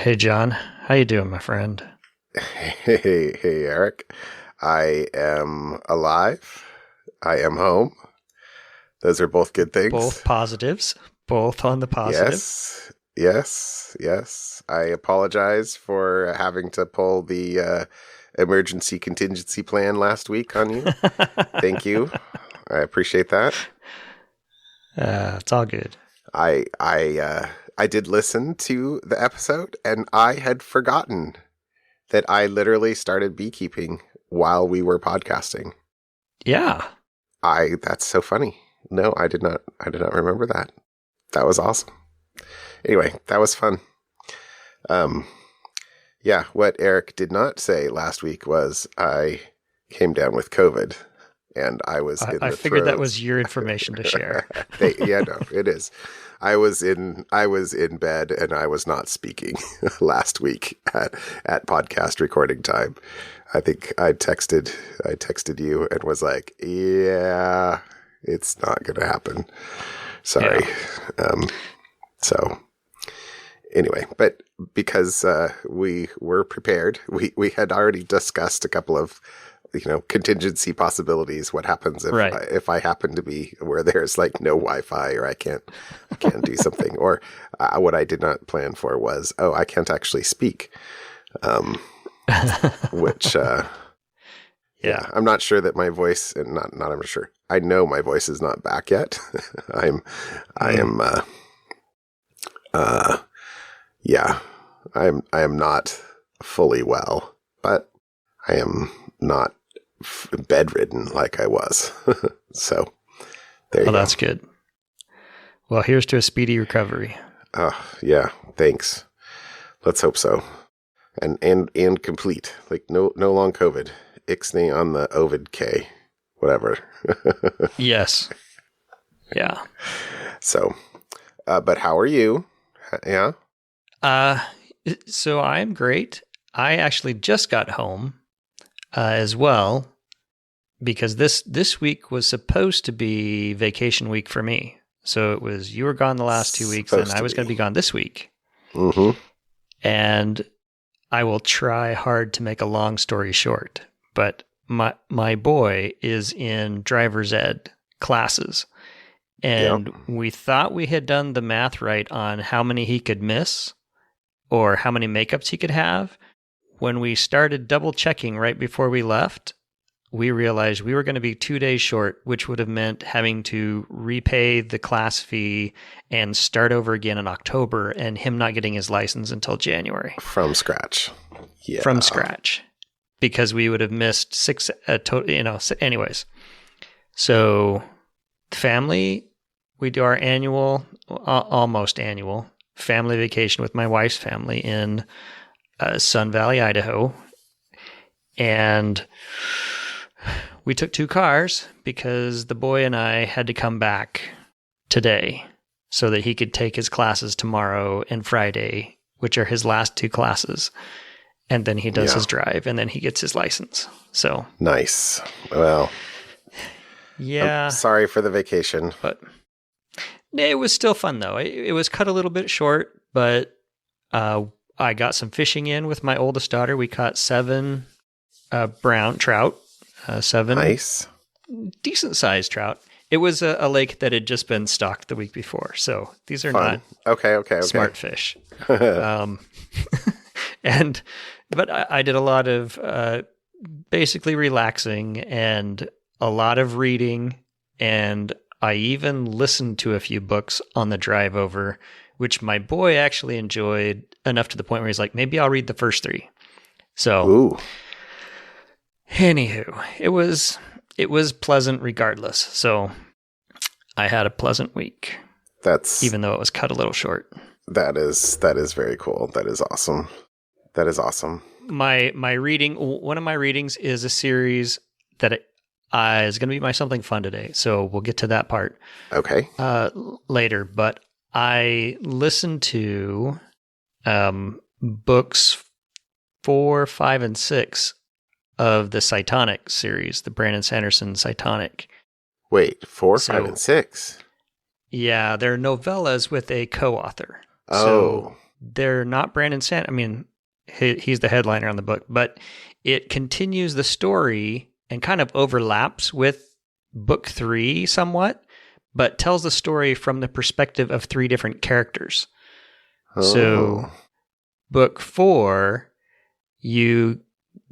Hey John, how you doing, my friend? Hey, Eric. I am alive. I am home. Those are both good Both things. positives, both on the positive. Yes. I apologize for having to pull the emergency contingency plan last week on you. Thank you. I appreciate that. It's all good. I did listen to the episode, and I had forgotten that I literally started beekeeping while we were podcasting. Yeah. That's so funny. No, I did not remember that. That was awesome. Anyway, that was fun. Yeah, what Eric did not say last week was I came down with COVID and I was in the I figured that throes. was your information to share. No, it is. I was in bed and I was not speaking last week at podcast recording time. I think I texted you and was like, yeah, it's not going to happen. Sorry. Yeah. So anyway, but because we were prepared, we had already discussed a couple of contingency possibilities. What happens if I happen to be where there's like no Wi-Fi or I can't do something, or what I did not plan for was I can't actually speak, which yeah, I'm not sure that my voice, and not I'm sure, I know my voice is not back yet. I am not fully well, but I am not bedridden like I was. So there you go. That's good. Well, here's to a speedy recovery. Yeah, thanks. Let's hope so. And complete. Like no long COVID. Ixnay on the Ovid K. Whatever. Yes. Yeah. So, but how are you? Yeah. So I'm great. I actually just got home as well, because this week was supposed to be vacation week for me. So it was, you were gone the last 2 weeks, and I was going to be gone this week. Mm-hmm. And I will try hard to make a long story short, but my boy is in driver's ed classes. And we thought we had done the math right on how many he could miss or how many makeups he could have. When we started double checking right before we left, we realized we were going to be 2 days short, which would have meant having to repay the class fee and start over again in October, and him not getting his license until January. From scratch. Yeah. From scratch. Because we would have missed anyways. So family, we do our annual, almost annual family vacation with my wife's family in Sun Valley, Idaho. And we took 2 cars because the boy and I had to come back today so that he could take his classes tomorrow and Friday, which are his last 2 classes. And then he does his drive, and then he gets his license. So nice. Well, yeah. I'm sorry for the vacation, but it was still fun though. It was cut a little bit short, but I got some fishing in with my oldest daughter. We caught 7 brown trout, 7 nice, decent sized trout. It was a lake that had just been stocked the week before, so these are fun. Not okay. smart fish. But I did a lot of basically relaxing and a lot of reading, and I even listened to a few books on the drive over, which my boy actually enjoyed enough to the point where he's like, maybe I'll read the first 3. So, ooh. Anywho, it was pleasant regardless. So I had a pleasant week. Even though it was cut a little short. That is very cool. That is awesome. My reading, one of my readings is a series that is going to be my something fun today. So we'll get to that part. Okay. Later, but I listened to books 4, 5, and 6 of the Cytonic series, the Brandon Sanderson Cytonic. Wait, 4, 5, and 6? Yeah, they're novellas with a co-author. Oh. So they're not Brandon Sand. I mean, he's the headliner on the book, but it continues the story and kind of overlaps with book 3 somewhat, but tells the story from the perspective of 3 different characters. Oh. So book 4, you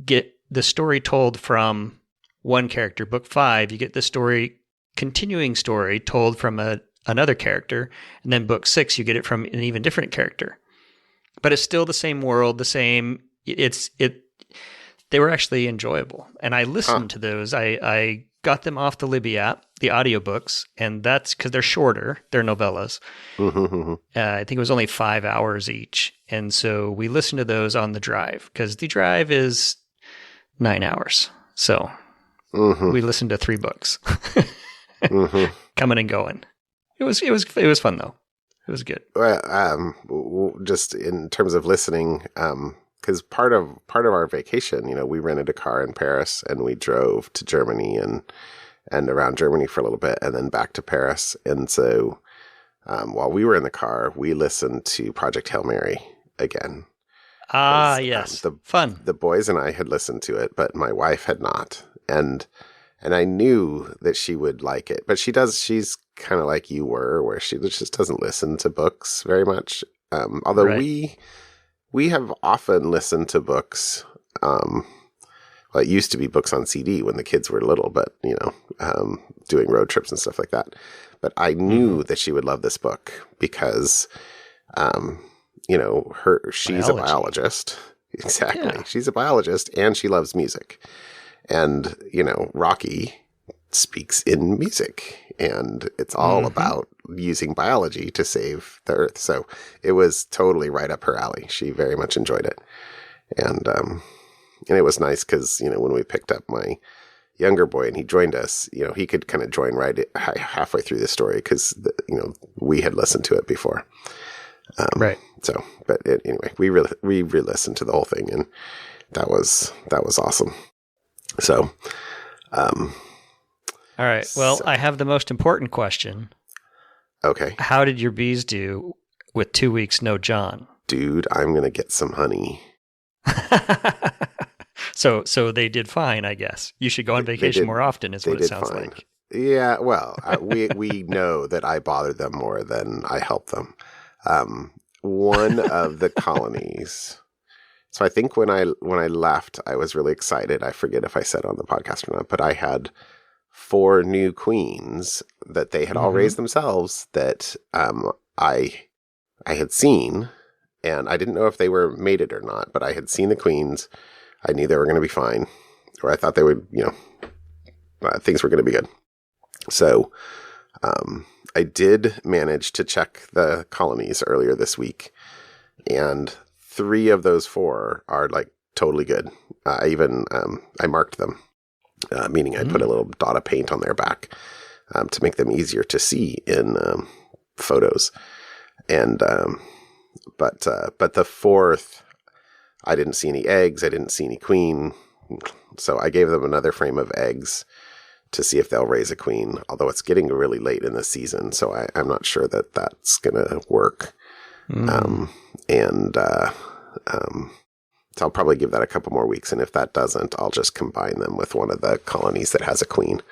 get the story told from one character. Book 5, you get the continuing story told from another character. And then book 6, you get it from an even different character. But it's still the same world, they were actually enjoyable. And I listened to those. I got them off the Libby app, the audiobooks, and that's because they're shorter. They're novellas. I think it was only 5 hours each. And so we listened to those on the drive because the drive is 9 hours. So we listened to 3 books coming and going. It was fun though. It was good. Well, just in terms of listening, because part of our vacation, we rented a car in Paris and we drove to Germany and around Germany for a little bit and then back to Paris. And so while we were in the car, we listened to Project Hail Mary again. Yes. Fun. The boys and I had listened to it, but my wife had not. And I knew that she would like it, but she's kind of like you were, where she just doesn't listen to books very much. Although right. we have often listened to books. Well, it used to be books on CD when the kids were little, but doing road trips and stuff like that. But I knew that she would love this book because, she's a biologist. Exactly. Yeah. She's a biologist and she loves music. And, Rocky speaks in music and it's all about using biology to save the earth. So it was totally right up her alley. She very much enjoyed it. And it was nice because, when we picked up my younger boy and he joined us, he could kind of join right halfway through the story because, we had listened to it before. Right. So, but anyway, we re-listened to the whole thing and that was awesome. So, all right. Well, I have the most important question. Okay. How did your bees do with 2 weeks no Jon? Dude, I'm going to get some honey. So they did fine, I guess. You should go on vacation more often is what it sounds like. Yeah, well, we know that I bothered them more than I helped them. One of the colonies. So I think when I left, I was really excited. I forget if I said on the podcast or not, but I had 4 new queens that they had all raised themselves that I had seen, and I didn't know if they were mated or not, but I had seen the queens. I knew they were going to be fine, or I thought they would, things were going to be good. So I did manage to check the colonies earlier this week, and 3 of those 4 are like totally good. I marked them, meaning I put a little dot of paint on their back to make them easier to see in photos. And but the 4th, I didn't see any eggs. I didn't see any queen. So I gave them another frame of eggs to see if they'll raise a queen. Although it's getting really late in the season, so I'm not sure that that's gonna work. So I'll probably give that a couple more weeks, and if that doesn't, I'll just combine them with one of the colonies that has a queen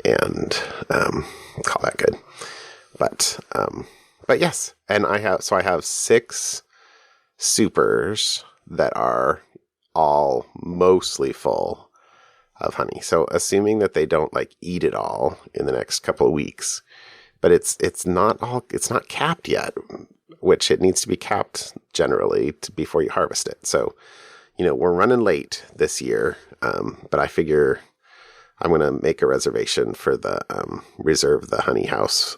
and call that good. But yes, and I have 6 supers that are all mostly full of honey. So assuming that they don't like eat it all in the next couple of weeks, but it's not capped yet, which it needs to be capped generally before you harvest it. So, we're running late this year, but I figure I'm going to make a reservation for the reserve the honey house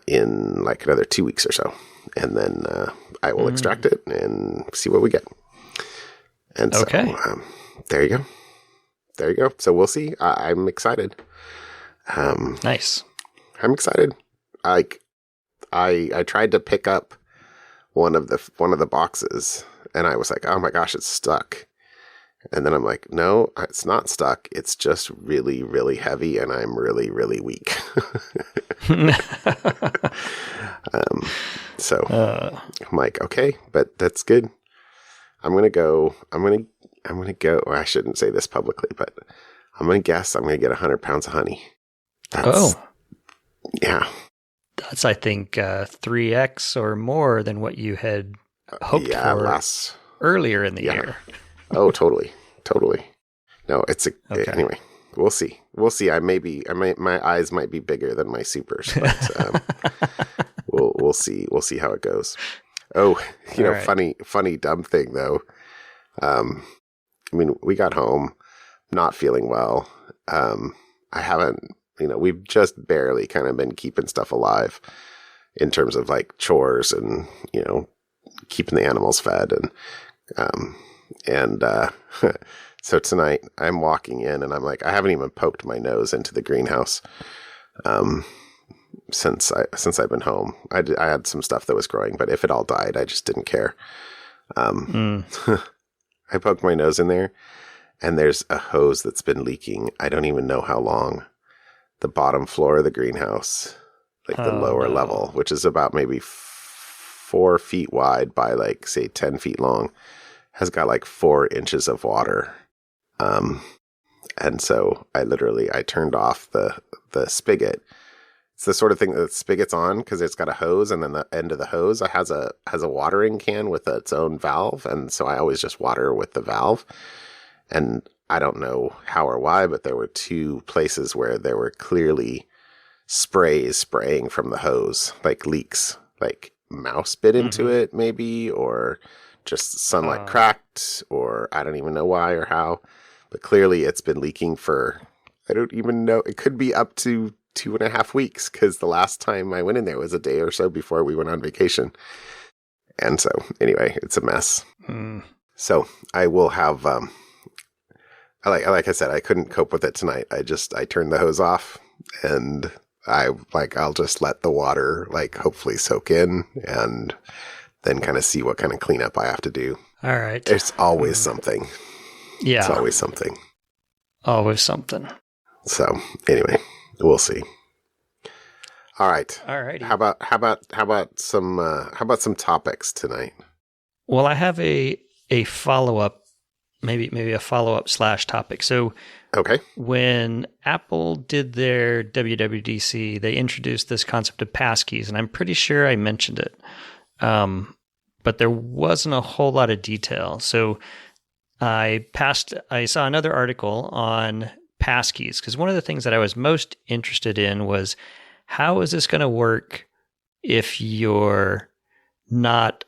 in like another 2 weeks or so. And then I will extract it and see what we get. And so there you go. There you go. So we'll see. I'm excited. Nice. I'm excited. I tried to pick up one of the boxes and I was like, oh my gosh, it's stuck. And then I'm like, no, it's not stuck. It's just really, really heavy and I'm really, really weak. So I'm like, okay, but that's good. I'm going to go, well, I shouldn't say this publicly, but I'm going to guess I'm going to get 100 pounds of honey. Yeah. That's, I think, 3x or more than what you had hoped for earlier in the year. Oh, totally. No, anyway, we'll see. My eyes might be bigger than my supers, but we'll see. We'll see how it goes. Oh, right. funny, dumb thing though. I mean, we got home not feeling well. I haven't, we've just barely kind of been keeping stuff alive in terms of like chores and, keeping the animals fed and so tonight I'm walking in and I'm like, I haven't even poked my nose into the greenhouse, since I've been home. I had some stuff that was growing, but if it all died, I just didn't care. I poked my nose in there and there's a hose that's been leaking. I don't even know how long. The bottom floor of the greenhouse, like the lower level, which is about maybe 4 feet wide by like, say, 10 feet long, has got like 4 inches of water. And so I turned off the spigot. It's the sort of thing that the spigot's on because it's got a hose, and then the end of the hose has a watering can with its own valve. And so I always just water with the valve. And I don't know how or why, but there were 2 places where there were clearly spraying from the hose, like leaks, like mouse bit into it maybe, or just sunlight cracked, or I don't even know why or how, but clearly it's been leaking for, I don't even know, it could be up to 2.5 weeks, because the last time I went in there was a day or so before we went on vacation. And so anyway, it's a mess. So I will have, like I said, I couldn't cope with it tonight. I turned the hose off, and I'll just let the water hopefully soak in, and then kind of see what kind of cleanup I have to do. All right. There's always something. Yeah. It's always something. Always something. So anyway, we'll see. All right. All right. How about some topics tonight? Well, I have a follow-up, maybe a follow-up / topic. So okay. When Apple did their WWDC, they introduced this concept of passkeys, and I'm pretty sure I mentioned it. But there wasn't a whole lot of detail. So I saw another article on passkeys, because one of the things that I was most interested in was, how is this going to work if you're not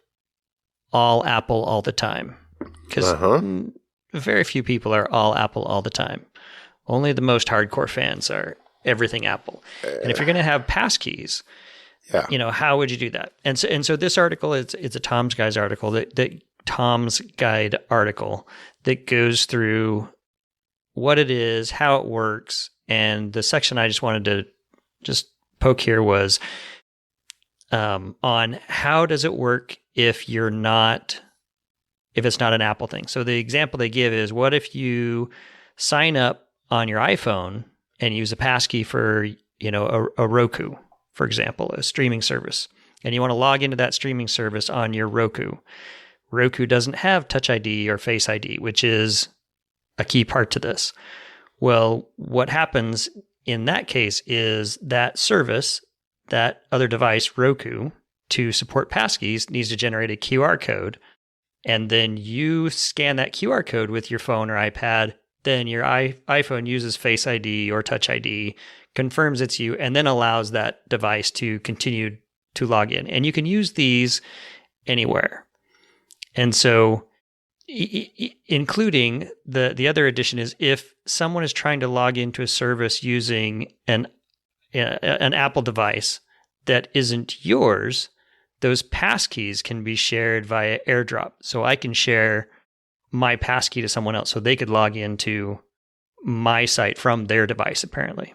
all Apple all the time? Because very few people are all Apple all the time. Only the most hardcore fans are everything Apple. And if you're going to have passkeys, how would you do that? And so this article it's a Tom's Guide article that goes through what it is, how it works, and the section I just wanted to just poke here was on how does it work if it's not an Apple thing. So the example they give is, what if you sign up on your iPhone and use a passkey for, a Roku, for example, a streaming service, and you want to log into that streaming service on your Roku. Roku doesn't have Touch ID or Face ID, which is a key part to this. Well, what happens in that case is that service, that other device, Roku, to support passkeys, needs to generate a QR code. And then you scan that QR code with your phone or iPad. Then your iPhone uses Face ID or Touch ID, confirms it's you, and then allows that device to continue to log in. And you can use these anywhere. And so, including the other addition is, if someone is trying to log into a service using an Apple device that isn't yours, those passkeys can be shared via AirDrop. So I can share my passkey to someone else so they could log into my site from their device, apparently.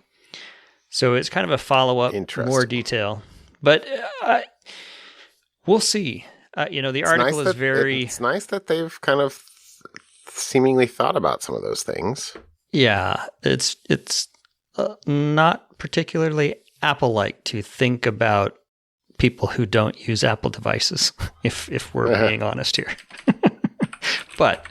So it's kind of a follow-up, more detail. But we'll see. The article is very... It's nice that they've kind of seemingly thought about some of those things. Yeah, it's not particularly Apple-like to think about people who don't use Apple devices, if we're being honest here. But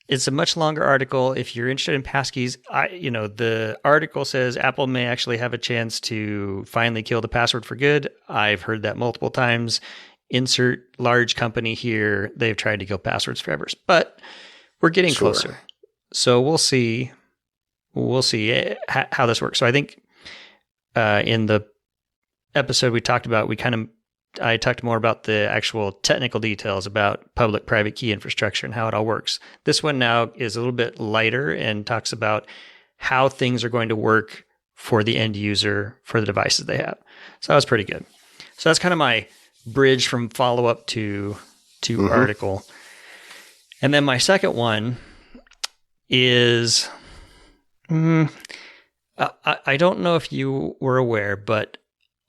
it's a much longer article. If you're interested in passkeys, the article says Apple may actually have a chance to finally kill the password for good. I've heard that multiple times. Insert large company here. They've tried to kill passwords forever, but we're getting closer. So we'll see. We'll see how this works. So I think in the episode we talked about, I talked more about the actual technical details about public-private key infrastructure and how it all works. This one now is a little bit lighter and talks about how things are going to work for the end user for the devices they have. So that was pretty good. So that's kind of my bridge from follow-up to article. And then my second one is, I don't know if you were aware, but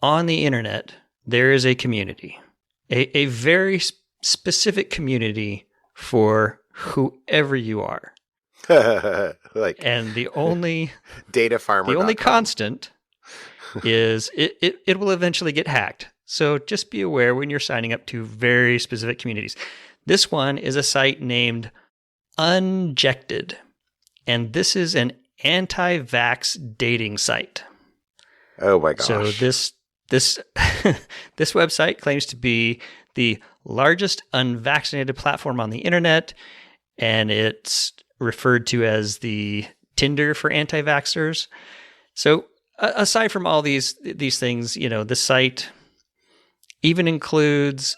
on the internet, there is a community, a very specific community for whoever you are. And the only data farmer, the only constant is it will eventually get hacked. So just be aware when you're signing up to very specific communities. This one is a site named Unjected, and this is an anti-vax dating site. Oh my gosh. So this this website claims to be the largest unvaccinated platform on the internet, and it's referred to as the Tinder for anti-vaxxers. So aside from all these things, the site even includes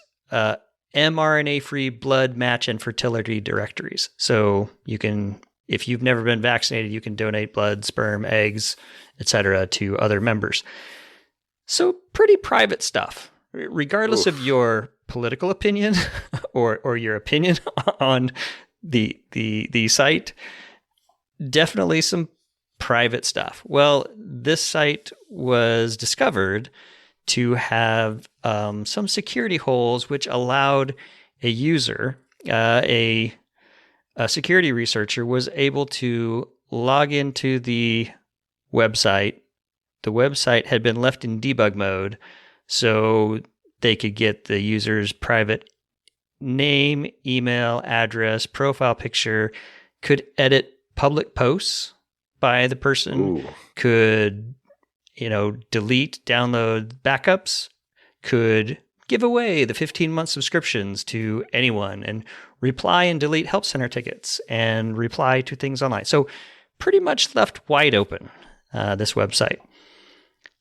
mRNA-free blood match and fertility directories. So you can, if you've never been vaccinated, you can donate blood, sperm, eggs, etc. to other members. So pretty private stuff, regardless of your political opinion or your opinion on the site. Definitely some private stuff. Well, this site was discovered to have some security holes, which allowed a user, a security researcher, was able to log into the website. The website had been left in debug mode, so they could get the user's private name, email, address, profile picture, could edit public posts by the person, could delete, download backups, could give away the 15-month subscriptions to anyone, and reply and delete help center tickets, and reply to things online. So pretty much left wide open, this website.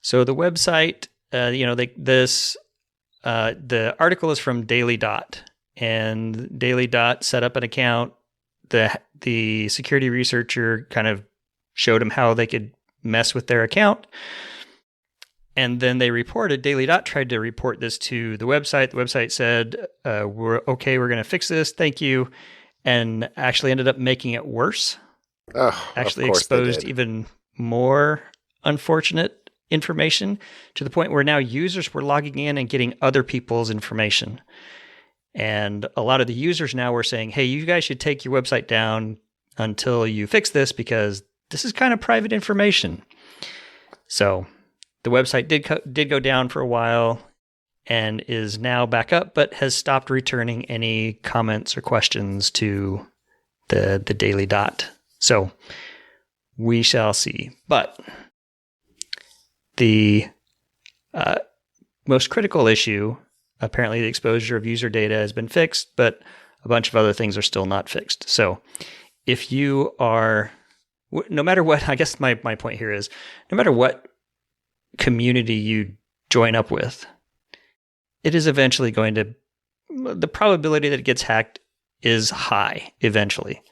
So the website, the article is from Daily Dot, and Daily Dot set up an account. The security researcher kind of showed them how they could mess with their account. And then they reported, Daily Dot tried to report this to the website. The website said, we're going to fix this. Thank you. And actually ended up making it worse. Actually exposed even more unfortunate information, to the point where now users were logging in and getting other people's information. And a lot of the users now were saying, hey, you guys should take your website down until you fix this, because this is kind of private information. So the website did go down for a while and is now back up, but has stopped returning any comments or questions to the Daily Dot. So we shall see. But the most critical issue, apparently the exposure of user data, has been fixed, but a bunch of other things are still not fixed. So if you are, no matter what, I guess my point here is, no matter what community you join up with, it is eventually going to, the probability that it gets hacked is high eventually.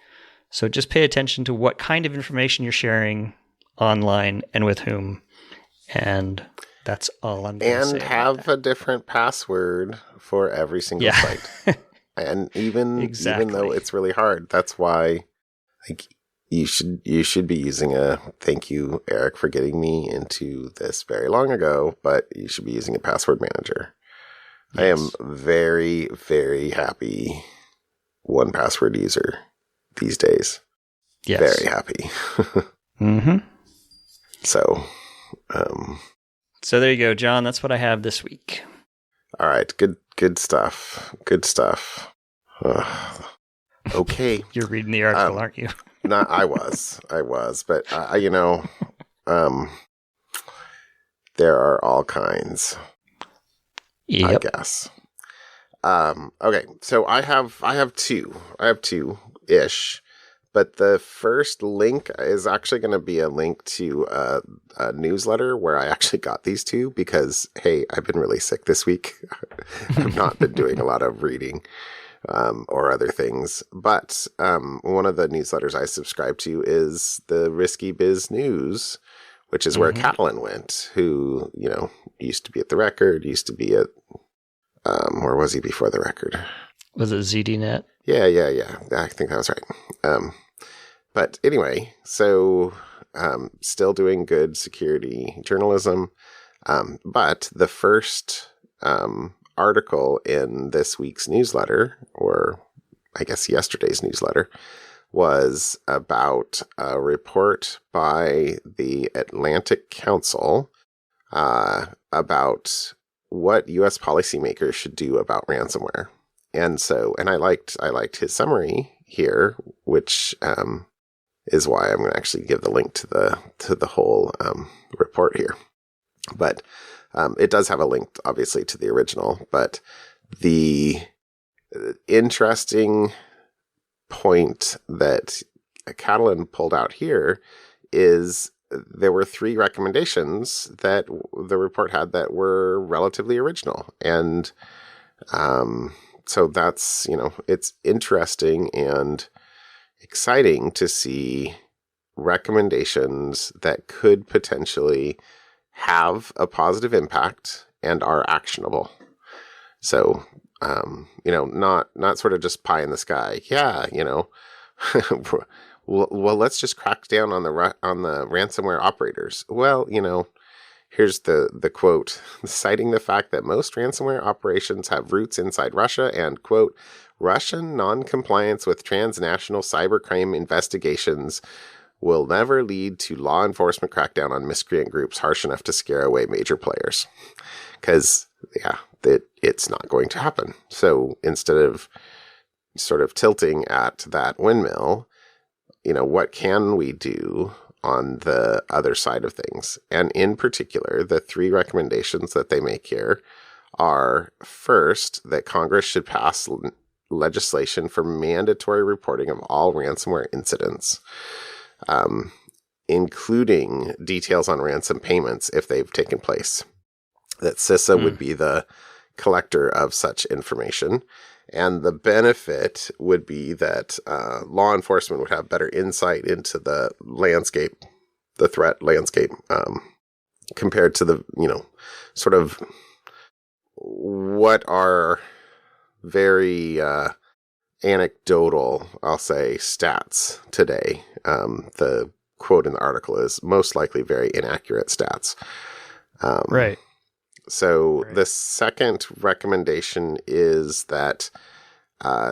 So just pay attention to what kind of information you're sharing online and with whom. And that's all I'm going to say. And have a different password for every single site. And even though it's really hard, that's why you should be using a, thank you, Eric, for getting me into this very long ago, but you should be using a password manager. Yes. I am very, very happy 1Password user these days. Yes. Very happy. Mm-hmm. So, So there you go, John. That's what I have this week. All right. Good stuff. Good stuff. Okay. You're reading the article, aren't you? I was, but there are all kinds. Yep. I guess. Okay. So I have two-ish. But the first link is actually going to be a link to a newsletter where I actually got these two because, hey, I've been really sick this week. I've not been doing a lot of reading or other things. But one of the newsletters I subscribe to is the Risky Biz News, which is where Catalan went, who, used to be at The Record, used to be at, where was he before The Record? Was it ZDNet? Yeah. I think that was right. But anyway, so still doing good security journalism. But the first article in this week's newsletter, or I guess yesterday's newsletter, was about a report by the Atlantic Council about what U.S. policymakers should do about ransomware. And I liked his summary here, which is why I'm going to actually give the link to the whole report here. But it does have a link, obviously, to the original. But the interesting point that Catalan pulled out here is there were 3 recommendations that the report had that were relatively original. And so that's, it's interesting and exciting to see recommendations that could potentially have a positive impact and are actionable. So, not sort of just pie in the sky. Yeah, well, let's just crack down on the ransomware operators. Well, here's the quote, citing the fact that most ransomware operations have roots inside Russia and, quote, Russian non-compliance with transnational cybercrime investigations will never lead to law enforcement crackdown on miscreant groups harsh enough to scare away major players. Because, it's not going to happen. So instead of sort of tilting at that windmill, what can we do on the other side of things? And in particular, the 3 recommendations that they make here are, first, that Congress should pass legislation for mandatory reporting of all ransomware incidents, including details on ransom payments if they've taken place. That CISA would be the collector of such information. And the benefit would be that law enforcement would have better insight into the landscape, the threat landscape, compared to the, sort of what are very anecdotal, I'll say, stats today. The quote in the article is most likely very inaccurate stats. Right. So the second recommendation is that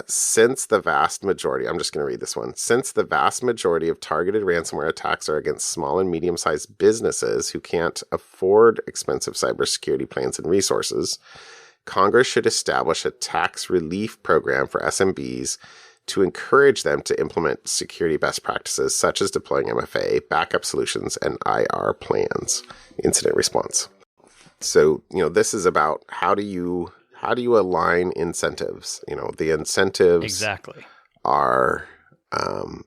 since the vast majority, I'm just going to read this one, since the vast majority of targeted ransomware attacks are against small and medium-sized businesses who can't afford expensive cybersecurity plans and resources, Congress should establish a tax relief program for SMBs to encourage them to implement security best practices such as deploying MFA, backup solutions, and IR plans, incident response. So, this is about how do you align incentives? The incentives exactly are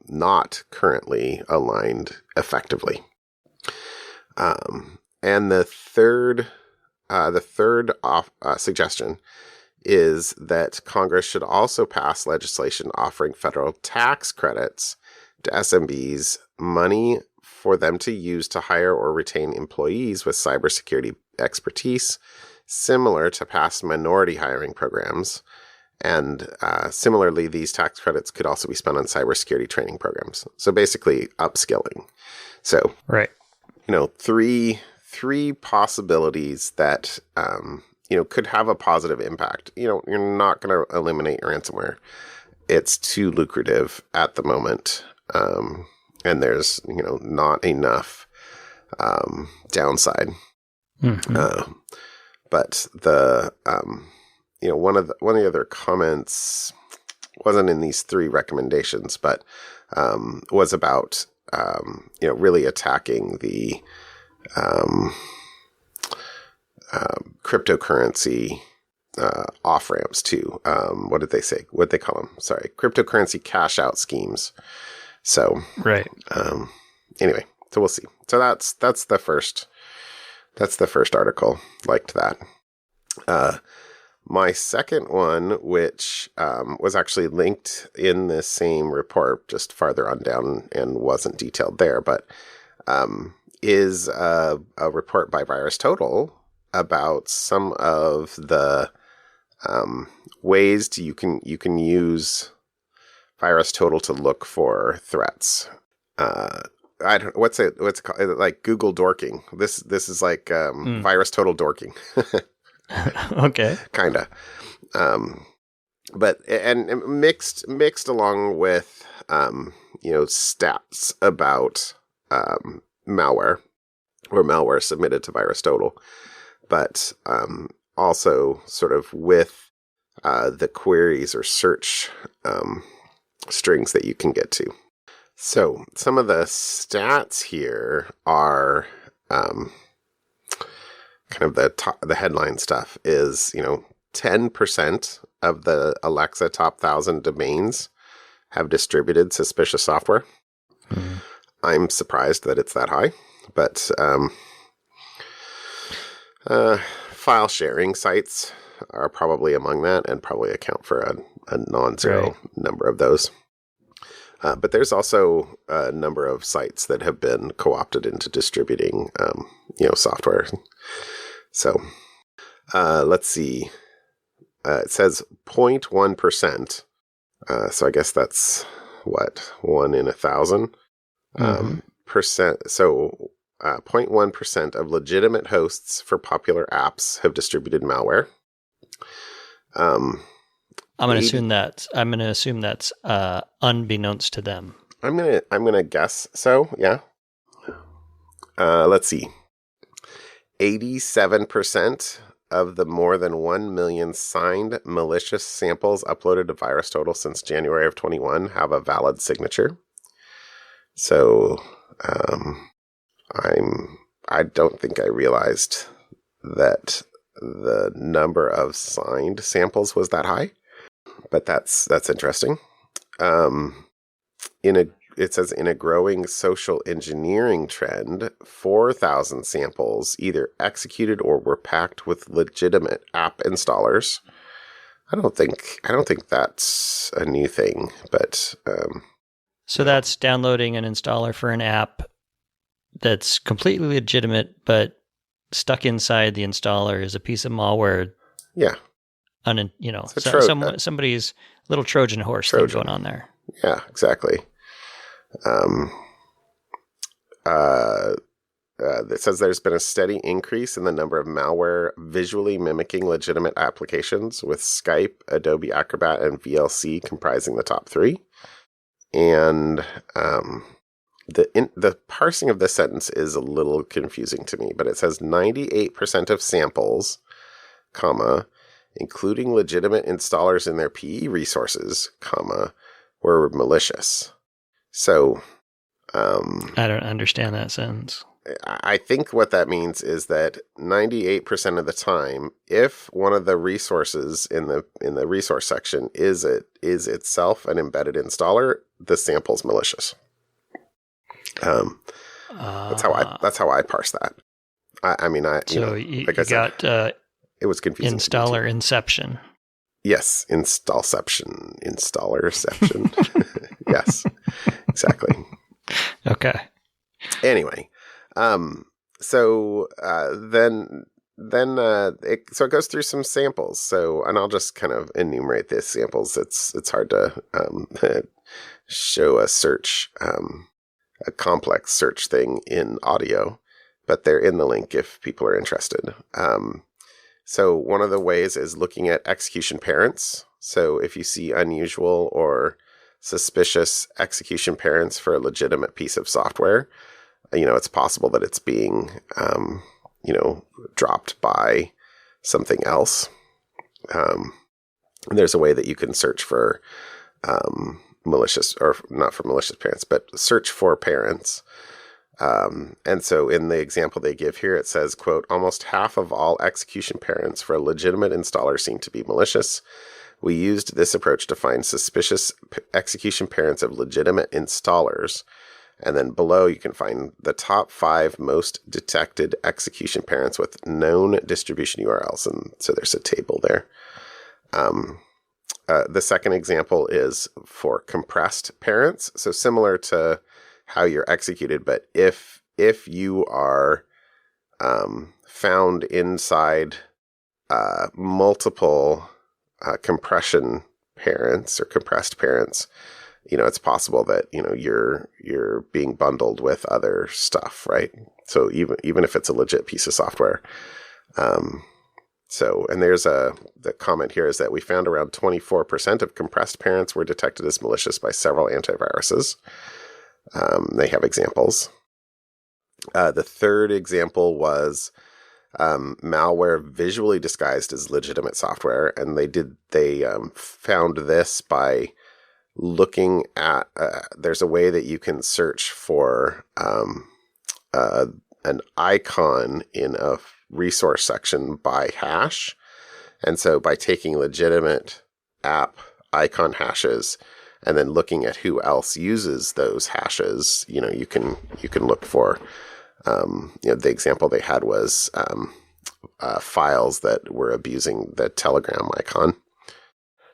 not currently aligned effectively. And the third suggestion is that Congress should also pass legislation offering federal tax credits to SMBs, money for them to use to hire or retain employees with cybersecurity expertise, similar to past minority hiring programs. And similarly, these tax credits could also be spent on cybersecurity training programs. So basically, upskilling. So, right, three possibilities that could have a positive impact. You're not going to eliminate ransomware; it's too lucrative at the moment, and there's not enough downside. Mm-hmm. But the one of the other comments wasn't in these 3 recommendations, but was about really attacking the cryptocurrency off ramps too. What did they say? What they call them? Sorry, cryptocurrency cash out schemes. So right. Anyway, so we'll see. So that's the first article. Liked that. My second one, which was actually linked in the same report, just farther on down and wasn't detailed there, but is a report by VirusTotal about some of the ways you can use VirusTotal to look for threats. I don't what's it called? Like Google Dorking. This is like VirusTotal Dorking. Okay. Kinda. But and mixed along with stats about malware or malware submitted to VirusTotal, but also sort of with the queries or search strings that you can get to. So some of the stats here are kind of the headline stuff is 10% of the Alexa top 1,000 domains have distributed suspicious software. Mm-hmm. I'm surprised that it's that high, but file sharing sites are probably among that and probably account for a non-zero number of those. But there's also a number of sites that have been co-opted into distributing, software. So let's see. It says 0.1%. So I guess that's 1 in 1,000 percent. So 0.1% of legitimate hosts for popular apps have distributed malware. I'm going to assume that's unbeknownst to them. I'm gonna guess so. Yeah. Let's see. 87% of the more than 1 million signed malicious samples uploaded to VirusTotal since January of 21 have a valid signature. So, I don't think I realized that the number of signed samples was that high, but that's interesting. It says in a growing social engineering trend, 4,000 samples either executed or were packed with legitimate app installers. I don't think that's a new thing, but so that's downloading an installer for an app that's completely legitimate, but stuck inside the installer is a piece of malware. Yeah. Somebody's little Trojan horse thing going on there. Yeah, exactly. It says there's been a steady increase in the number of malware visually mimicking legitimate applications, with Skype, Adobe Acrobat, and VLC comprising the top 3. And the parsing of this sentence is a little confusing to me, but it says 98% of samples, including legitimate installers in their PE resources, were malicious. So, I don't understand that sentence. I think what that means is that 98% of the time, if one of the resources in the resource section is itself an embedded installer, the sample's malicious. That's how I parse that. It was confusing. Installer inception. Yes, installception. Yes, exactly. Okay. Anyway, so it goes through some samples. So, and I'll just kind of enumerate the samples. It's hard to show a search, a complex search thing in audio, but they're in the link if people are interested. So one of the ways is looking at execution parents. So if you see unusual or suspicious execution parents for a legitimate piece of software, it's possible that it's being dropped by something else. And there's a way that you can search for malicious, or not for malicious parents, but search for parents. And so in the example they give here, it says, quote, almost half of all execution parents for a legitimate installer seem to be malicious. We used this approach to find suspicious execution parents of legitimate installers. And then below, you can find the top 5 most detected execution parents with known distribution URLs. And so there's a table there. The second example is for compressed parents. So similar to how you're executed, but if you are found inside multiple compression parents or compressed parents, it's possible that you're being bundled with other stuff, right? So even if it's a legit piece of software. And there's the comment here is that we found around 24% of compressed parents were detected as malicious by several antiviruses. They have examples. The third example was malware visually disguised as legitimate software, and they found this by looking at. There's a way that you can search for an icon in a resource section by hash, and so by taking legitimate app icon hashes and then looking at who else uses those hashes, you can look for, the example they had was files that were abusing the Telegram icon.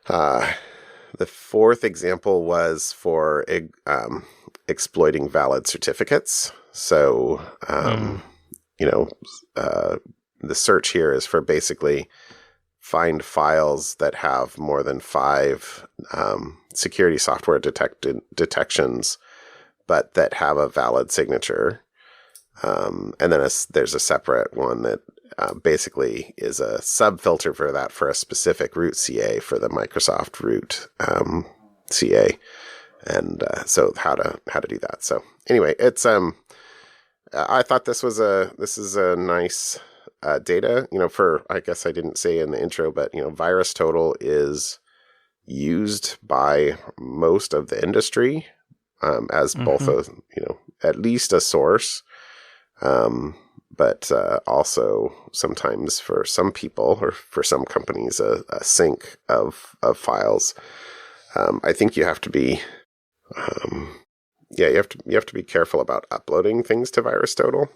The fourth example was for exploiting valid certificates. So, the search here is for basically find files that have more than 5 security software detections, but that have a valid signature. And then there's a separate one that basically is a sub-filter for that for a specific root CA for the Microsoft root CA. And so how to do that. So anyway, it's I thought this is a nice data, I guess I didn't say in the intro, but VirusTotal is used by most of the industry as both a at least a source, but also sometimes for some people or for some companies a sink of files. I think you have to be you have to be careful about uploading things to VirusTotal.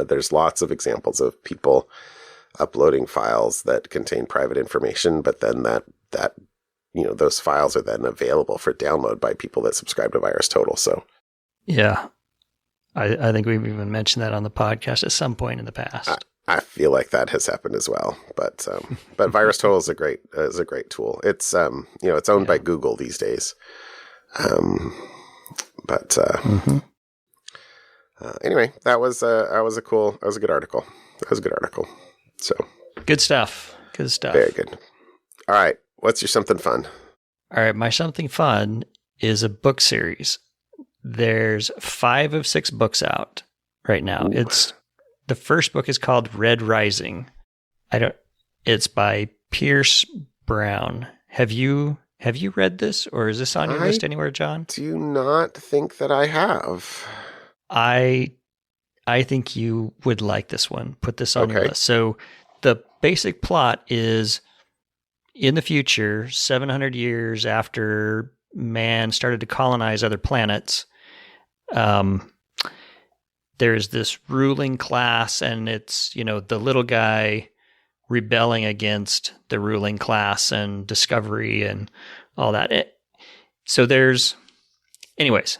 There's lots of examples of people uploading files that contain private information, but then that those files are then available for download by people that subscribe to VirusTotal. So, yeah, I think we've even mentioned that on the podcast at some point in the past. I feel like that has happened as well. But VirusTotal is a great tool. It's it's owned by Google these days. Anyway, that was a good article. That was a good article. So good stuff. Good stuff. Very good. All right. What's your something fun? All right. My something fun is a book series. There's 5 of 6 books out right now. Ooh. The first book is called Red Rising. It's by Pierce Brown. Have you read this, or is this on your list anywhere, John? Do not think that I have. I think you would like this one. Put this on your list. So the basic plot is in the future, 700 years after man started to colonize other planets, there's this ruling class, and it's, the little guy rebelling against the ruling class and discovery and all that. Anyways,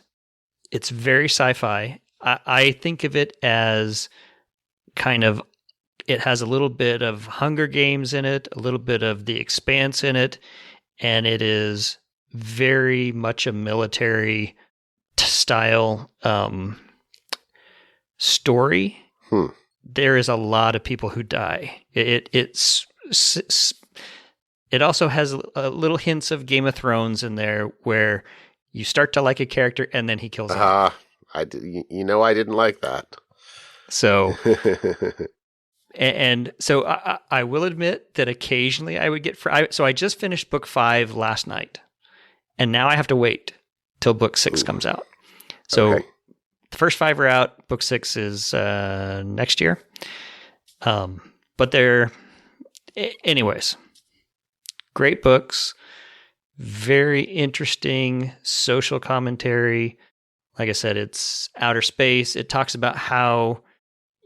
it's very sci-fi. I think of it as it has a little bit of Hunger Games in it, a little bit of The Expanse in it, and it is very much a military style story. There is a lot of people who die. It also has a little hints of Game of Thrones in there, where you start to like a character and then he kills him. I didn't like that. So, and so I will admit that occasionally I would get, so I just finished book 5 last night, and now I have to wait till book 6 comes out. So the first 5 are out. Book 6 is next year. But anyways, great books, very interesting social commentary. Like I said, it's outer space. It talks about how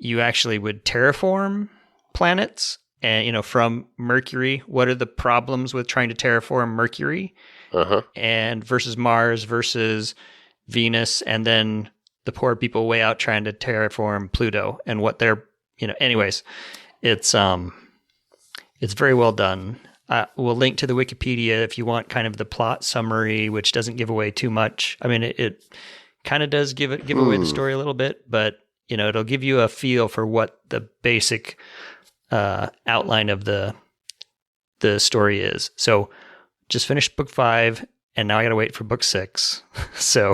you actually would terraform planets and, from Mercury. What are the problems with trying to terraform Mercury and versus Mars versus Venus, and then the poor people way out trying to terraform Pluto and what they're, anyways, it's very well done. We'll link to the Wikipedia if you want kind of the plot summary, which doesn't give away too much. I mean, it kind of does give away the story a little bit, but it'll give you a feel for what the basic outline of the story is. So just finished book 5, and now I got to wait for book 6. So,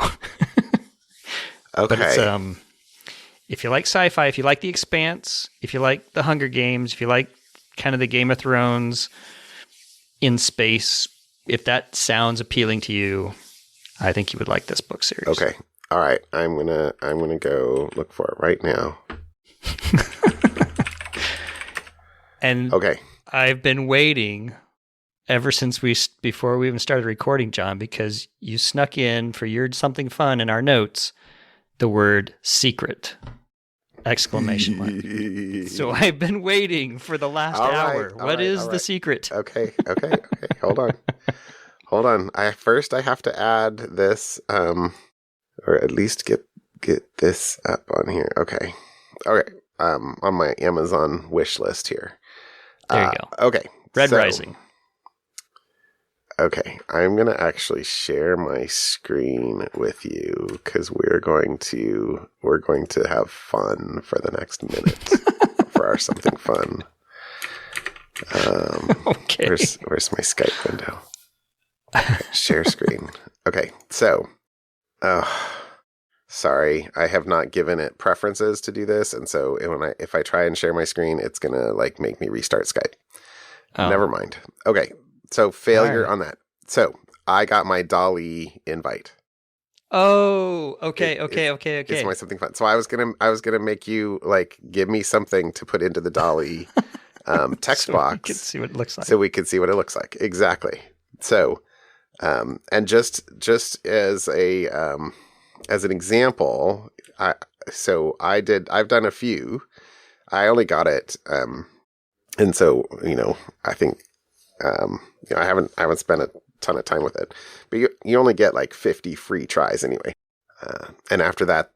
okay. But it's, if you like sci-fi, if you like The Expanse, if you like The Hunger Games, if you like kind of the Game of Thrones in space, if that sounds appealing to you, I think you would like this book series. Okay. All right. I'm gonna go look for it right now. And okay. I've been waiting ever since before we even started recording, John, because you snuck in for your something fun in our notes the word secret! Exclamation mark. So I've been waiting for the last hour. What is the secret? Okay. Hold on. I have to add this, or at least get this up on here. Okay. On my Amazon wish list here. There you go. Okay. Red Rising. Okay, I'm going to actually share my screen with you because we're going to have fun for the next minute for our something fun. Okay. Where's my Skype window? Okay, share screen. Okay, so, sorry, I have not given it preferences to do this, and so if I try and share my screen, it's gonna make me restart Skype. Oh. Never mind. Okay. So failure on that. So I got my DALL-E invite. Oh, okay. It's my something fun. So I was gonna make you give me something to put into the DALL-E text box. We could see what it looks like. So we could see what it looks like. Exactly. So, and just as an example, I've done a few. I only got it, and so I think. I haven't spent a ton of time with it, but you only get 50 free tries anyway. And after that,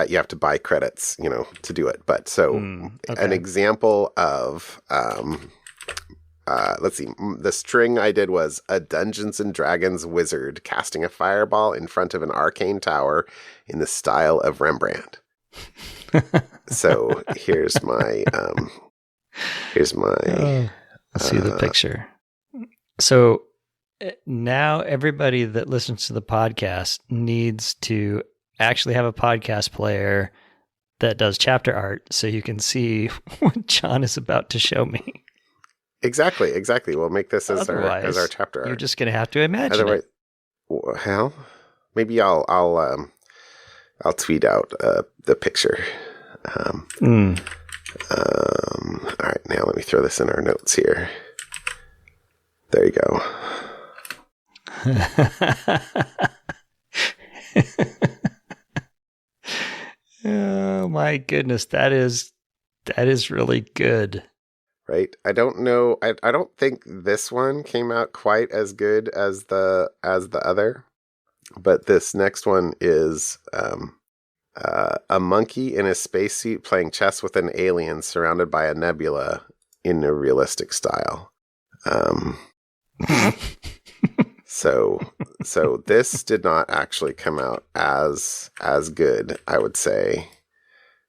you have to buy credits, to do it. But so an example of, let's see, the string I did was a Dungeons and Dragons wizard casting a fireball in front of an arcane tower in the style of Rembrandt. So here's my, let's see the picture. So now everybody that listens to the podcast needs to actually have a podcast player that does chapter art so you can see what John is about to show me. Exactly. We'll make this as our chapter art. You're just going to have to imagine it. Well, maybe I'll tweet out the picture. All right, now let me throw this in our notes here. There you go. Oh my goodness, that is really good. Right? I don't know. I don't think this one came out quite as good as the other, but this next one is a monkey in a spacesuit playing chess with an alien surrounded by a nebula in a realistic style. So this did not actually come out as good, I would say,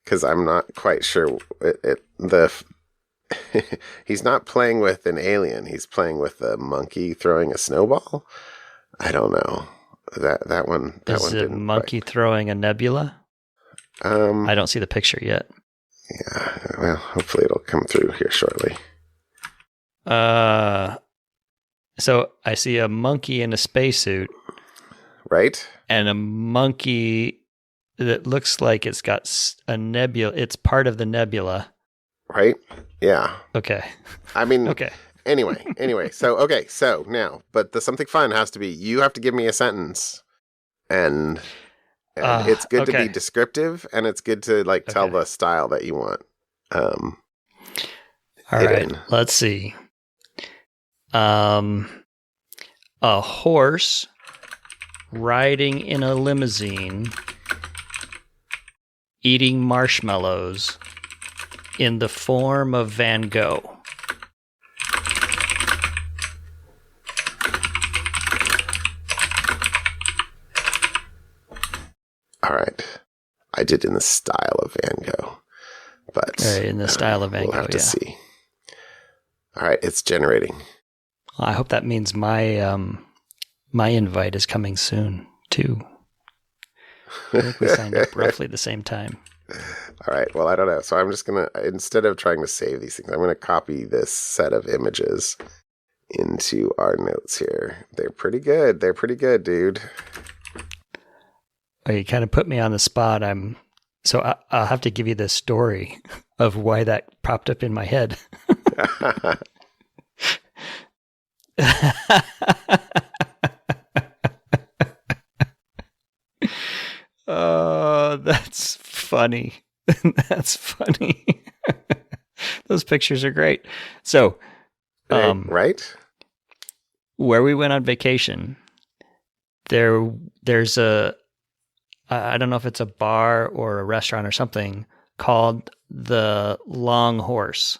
because I'm not quite sure he's not playing with an alien. He's playing with a monkey throwing a snowball. I don't know that one. Is it a monkey throwing a nebula? I don't see the picture yet. Yeah, well, hopefully it'll come through here shortly. So I see a monkey in a spacesuit. Right? And a monkey that looks like it's got a nebula. It's part of the nebula. Right? Yeah. Okay. I mean, okay. Anyway. So now, but the something fun has to be, you have to give me a sentence. And it's good to be descriptive, and it's good to like tell the style that you want. All right. Let's see. A horse riding in a limousine, eating marshmallows in the form of Van Gogh. All right. I did in the style of Van Gogh, but in the style of Van Gogh, we'll have to see. All right, it's generating. I hope that means my my invite is coming soon too. I think we signed up roughly the same time. All right. Well, I don't know. So I'm just gonna, instead of trying to save these things, I'm gonna copy this set of images into our notes here. They're pretty good. They're pretty good, dude. Oh, you kind of put me on the spot. I'll have to give you the story of why that popped up in my head. Oh, that's funny. That's funny. Those pictures are great. So, right? Where we went on vacation, there's I don't know if it's a bar or a restaurant or something called the Long Horse,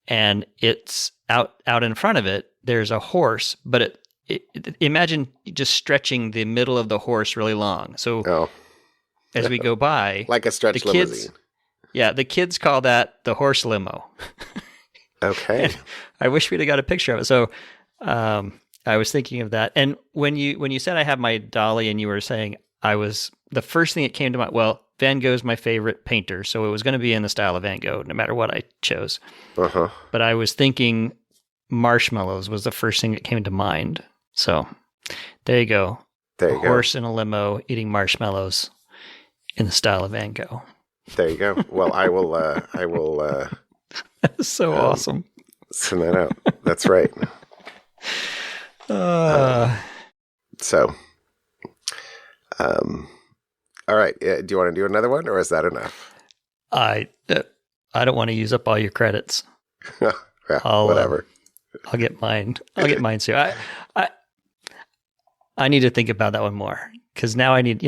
and it's out in front of it. There's a horse, but imagine just stretching the middle of the horse really long. So as we go by, like a stretch limousine. The kids call that the horse limo. Okay. I wish we'd have got a picture of it. So I was thinking of that. And when you said I have my DALL-E and you were saying the first thing that came to mind, well, Van Gogh's my favorite painter, so it was going to be in the style of Van Gogh no matter what I chose. Uh-huh. But I was thinking marshmallows was the first thing that came to mind. So there you go. There you go. Horse in a limo eating marshmallows in the style of Van Gogh. There you go. Well, I will That's so awesome. Send that out. That's right. All right. Do you want to do another one, or is that enough? I don't want to use up all your credits. Yeah, whatever. I'll get mine. I'll get mine soon. I need to think about that one more, because now I need,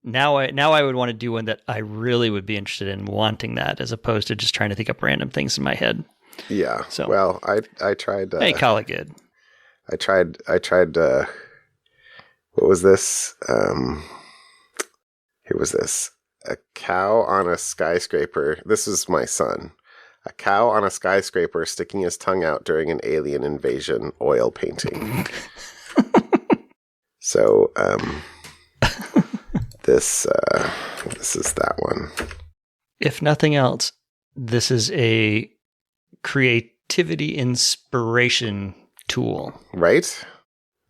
Now I would want to do one that I really would be interested in wanting that, as opposed to just trying to think up random things in my head. Yeah. So, well, I tried. Hey, call it good. I tried. What was this? Here was this. A cow on a skyscraper. This is my son. A cow on a skyscraper sticking his tongue out during an alien invasion oil painting. So, this is that one. If nothing else, this is a creativity inspiration tool. Right?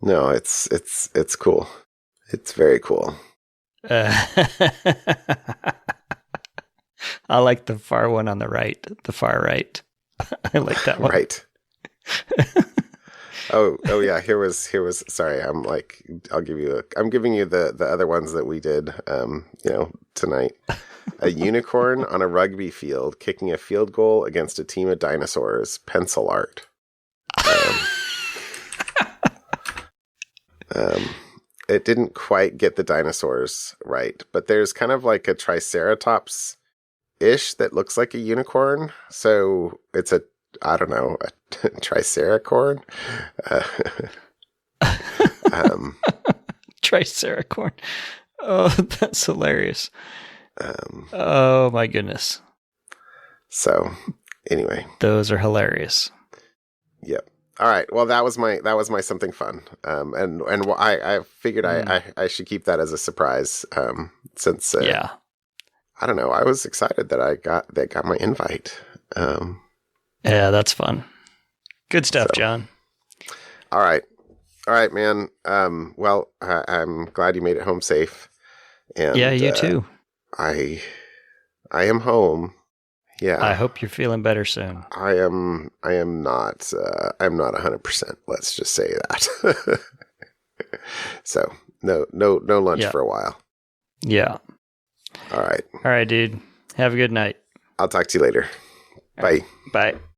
No, it's cool. It's very cool. I like the far one on the right, the far right. I like that one. Right. Oh yeah. Here was. Sorry, I'm giving you the other ones that we did. Tonight. A unicorn on a rugby field kicking a field goal against a team of dinosaurs. Pencil art. It didn't quite get the dinosaurs right, but there's kind of like a triceratops-ish that looks like a unicorn. So it's a triceracorn. Triceracorn. Oh, that's hilarious. Oh my goodness. So anyway, those are hilarious. Yep. All right. Well, that was my something fun. And I figured I should keep that as a surprise. Since yeah, I don't know. I was excited that I got my invite. Yeah, that's fun. Good stuff, John. All right, man. Well, I'm glad you made it home safe. And yeah, you too. I am home. Yeah. I hope you're feeling better soon. I am not. I'm not 100%. Let's just say that. So no lunch for a while. Yeah. All right. All right, dude. Have a good night. I'll talk to you later. Bye. Bye.